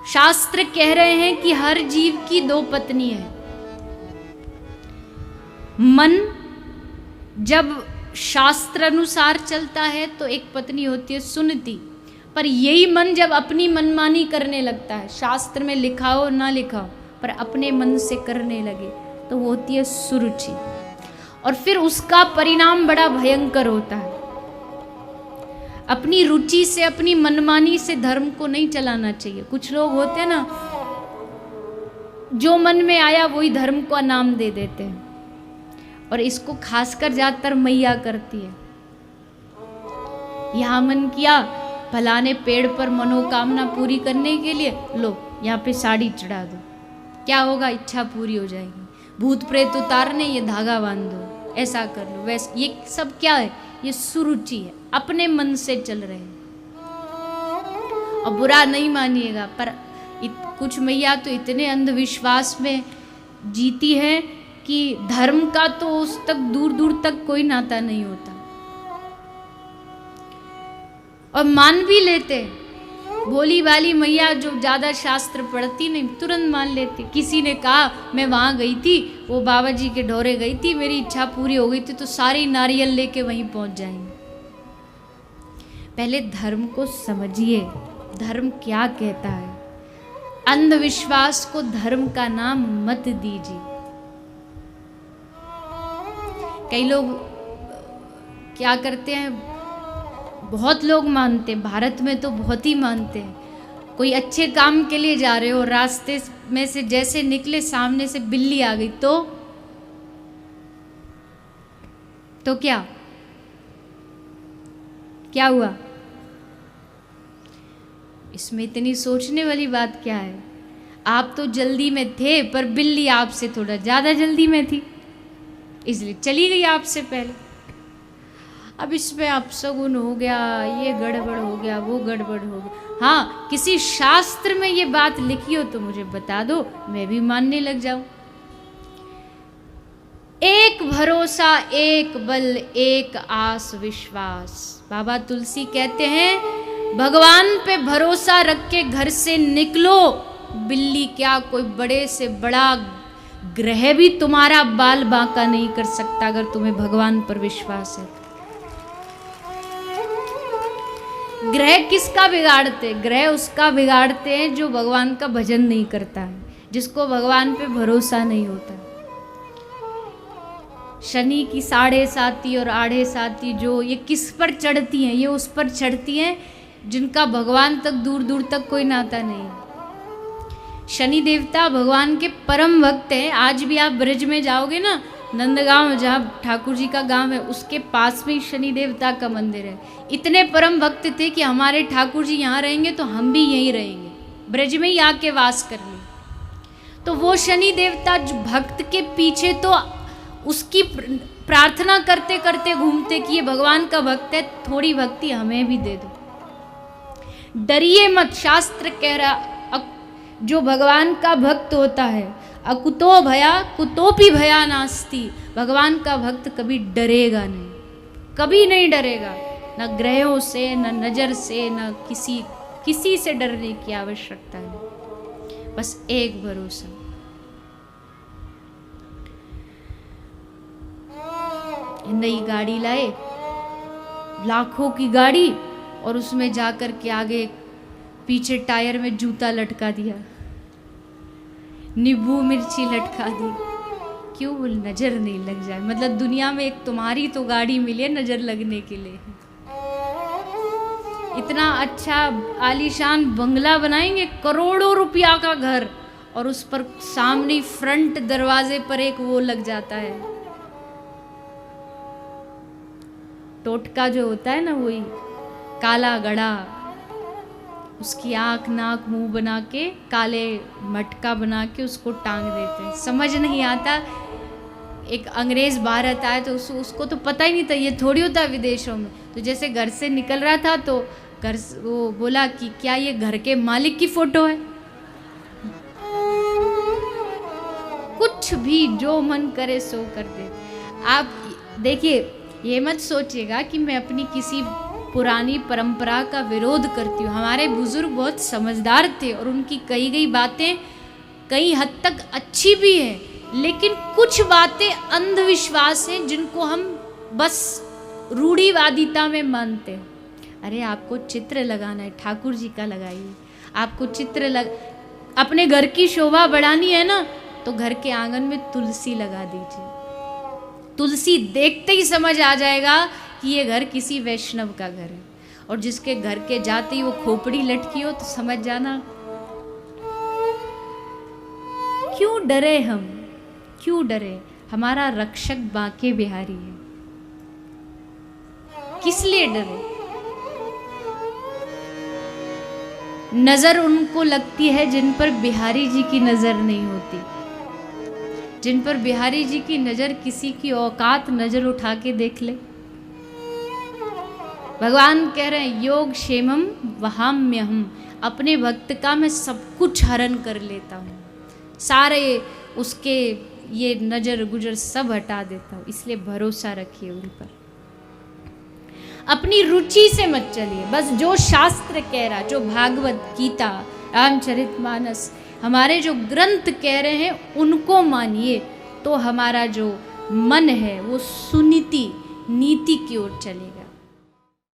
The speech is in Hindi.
शास्त्र कह रहे हैं कि हर जीव की दो पत्नी है। मन जब शास्त्र अनुसार चलता है तो एक पत्नी होती है सुनती, पर यही मन जब अपनी मनमानी करने लगता है, शास्त्र में लिखा हो ना लिखा हो पर अपने मन से करने लगे, तो वो होती है सुरुचि। और फिर उसका परिणाम बड़ा भयंकर होता है। अपनी रुचि से, अपनी मनमानी से धर्म को नहीं चलाना चाहिए। कुछ लोग होते हैं ना, जो मन में आया वही धर्म का नाम दे देते हैं, और इसको खासकर ज्यादातर मैया करती है। यहां मन किया फलाने पेड़ पर मनोकामना पूरी करने के लिए, लो यहाँ पे साड़ी चढ़ा दो, क्या होगा, इच्छा पूरी हो जाएगी। भूत प्रेत उतारने, ये धागा बांध दो, ऐसा कर लो, वैसे। ये सब क्या है? ये सुरुचि है, अपने मन से चल रहे हैं। और बुरा नहीं मानिएगा, पर कुछ मैया तो इतने अंधविश्वास में जीती है कि धर्म का तो उस तक दूर दूर तक कोई नाता नहीं होता, और मान भी लेते। भोली वाली मैया जो ज्यादा शास्त्र पढ़ती नहीं, तुरंत मान लेती। किसी ने कहा मैं वहां गई थी, वो बाबा जी के ढोरे गई थी, मेरी इच्छा पूरी हो गई थी, तो सारी नारियल लेके वहीं पहुंच जाएंगे। पहले धर्म को समझिए, धर्म क्या कहता है। अंधविश्वास को धर्म का नाम मत दीजिए। कई लोग क्या करते हैं, बहुत लोग मानते हैं, भारत में तो बहुत ही मानते हैं। कोई अच्छे काम के लिए जा रहे हो, रास्ते में से जैसे निकले सामने से बिल्ली आ गई तो क्या हुआ? इसमें इतनी सोचने वाली बात क्या है? आप तो जल्दी में थे, पर बिल्ली आपसे थोड़ा ज्यादा जल्दी में थी, इसलिए चली गई आपसे पहले। अब इसमें अपशगुन हो गया, ये गड़बड़ हो गया, वो गड़बड़ हो गया। हाँ, किसी शास्त्र में ये बात लिखी हो तो मुझे बता दो, मैं भी मानने लग जाऊं। एक भरोसा, एक बल, एक आस विश्वास। बाबा तुलसी कहते हैं, भगवान पे भरोसा रख के घर से निकलो। बिल्ली क्या, कोई बड़े से बड़ा ग्रह भी तुम्हारा बाल बांका नहीं कर सकता, अगर तुम्हें भगवान पर विश्वास है। ग्रह किसका बिगाड़ते? ग्रह उसका बिगाड़ते हैं जो भगवान का भजन नहीं करता है, जिसको भगवान पे भरोसा नहीं होता। शनि की 7.5 और 8.5 जो ये किस पर चढ़ती हैं? ये उस पर चढ़ती हैं जिनका भगवान तक दूर दूर तक कोई नाता नहीं। शनि देवता भगवान के परम भक्त हैं। आज भी आप ब्रज में जाओगे ना, नंदगांव जहाँ ठाकुर जी का गांव है, उसके पास में शनि देवता का मंदिर है। इतने परम भक्त थे कि हमारे ठाकुर जी यहाँ रहेंगे तो हम भी यहीं रहेंगे, ब्रज में ही आके वास कर ले। तो वो शनि देवता भक्त के पीछे तो उसकी प्रार्थना करते करते घूमते कि ये भगवान का भक्त है, थोड़ी भक्ति हमें भी दे दो। डरिए मत, शास्त्र कह रहा जो भगवान का भक्त होता है, अकुतो भया कुतोपि भया नास्ति। भगवान का भक्त कभी डरेगा नहीं, कभी नहीं डरेगा, न ग्रहों से, न नजर से, न किसी से डरने की आवश्यकता नहीं। बस एक भरोसा। नई गाड़ी लाए, लाखों की गाड़ी, और उसमें जाकर के आगे पीछे टायर में जूता लटका दिया, नींबू मिर्ची लटका दी। क्यों? नजर नहीं लग जाए। मतलब दुनिया में एक तुम्हारी तो गाड़ी मिली है नजर लगने के लिए। इतना अच्छा आलीशान बंगला बनाएंगे, करोड़ों रुपया का घर, और उस पर सामने फ्रंट दरवाजे पर एक वो लग जाता है, टोटका जो होता है ना, वही काला गड़ा, उसकी आँख नाक मुंह बना के, काले मटका बना के उसको टांग देते हैं। समझ नहीं आता। एक अंग्रेज भारत आए तो उसको तो पता ही नहीं था, ये थोड़ी होता है विदेशों में। तो जैसे घर से निकल रहा था तो वो बोला कि क्या ये घर के मालिक की फोटो है? कुछ भी जो मन करे सो कर दे। आप देखिए, ये मत सोचिएगा कि मैं अपनी किसी पुरानी परंपरा का विरोध करती हूँ। हमारे बुजुर्ग बहुत समझदार थे और उनकी कही गई बातें कई हद तक अच्छी भी है, लेकिन कुछ बातें अंधविश्वास हैं जिनको हम बस रूढ़िवादिता में मानते हैं। अरे आपको चित्र लगाना है, ठाकुर जी का लगाइए। आपको अपने घर की शोभा बढ़ानी है ना, तो घर के आंगन में तुलसी लगा दीजिए। तुलसी देखते ही समझ आ जाएगा कि ये घर किसी वैष्णव का घर है। और जिसके घर के जाते ही वो खोपड़ी लटकी हो तो समझ जाना। क्यों डरे हम, क्यों डरे? हमारा रक्षक बांके बिहारी है, किस लिए डरे? नजर उनको लगती है जिन पर बिहारी जी की नजर नहीं होती, जिन पर बिहारी जी की नजर किसी की औकात नजर उठा के देख ले। भगवान कह रहे हैं योग क्षेमम वहाम्यहम, अपने भक्त का मैं सब कुछ हरण कर लेता हूँ, सारे उसके ये नजर गुजर सब हटा देता हूँ। इसलिए भरोसा रखिए उन पर, अपनी रुचि से मत चलिए। बस जो शास्त्र कह रहा, जो भागवत गीता रामचरितमानस हमारे जो ग्रंथ कह रहे हैं उनको मानिए, तो हमारा जो मन है वो सुनीति नीति की ओर चलेगा।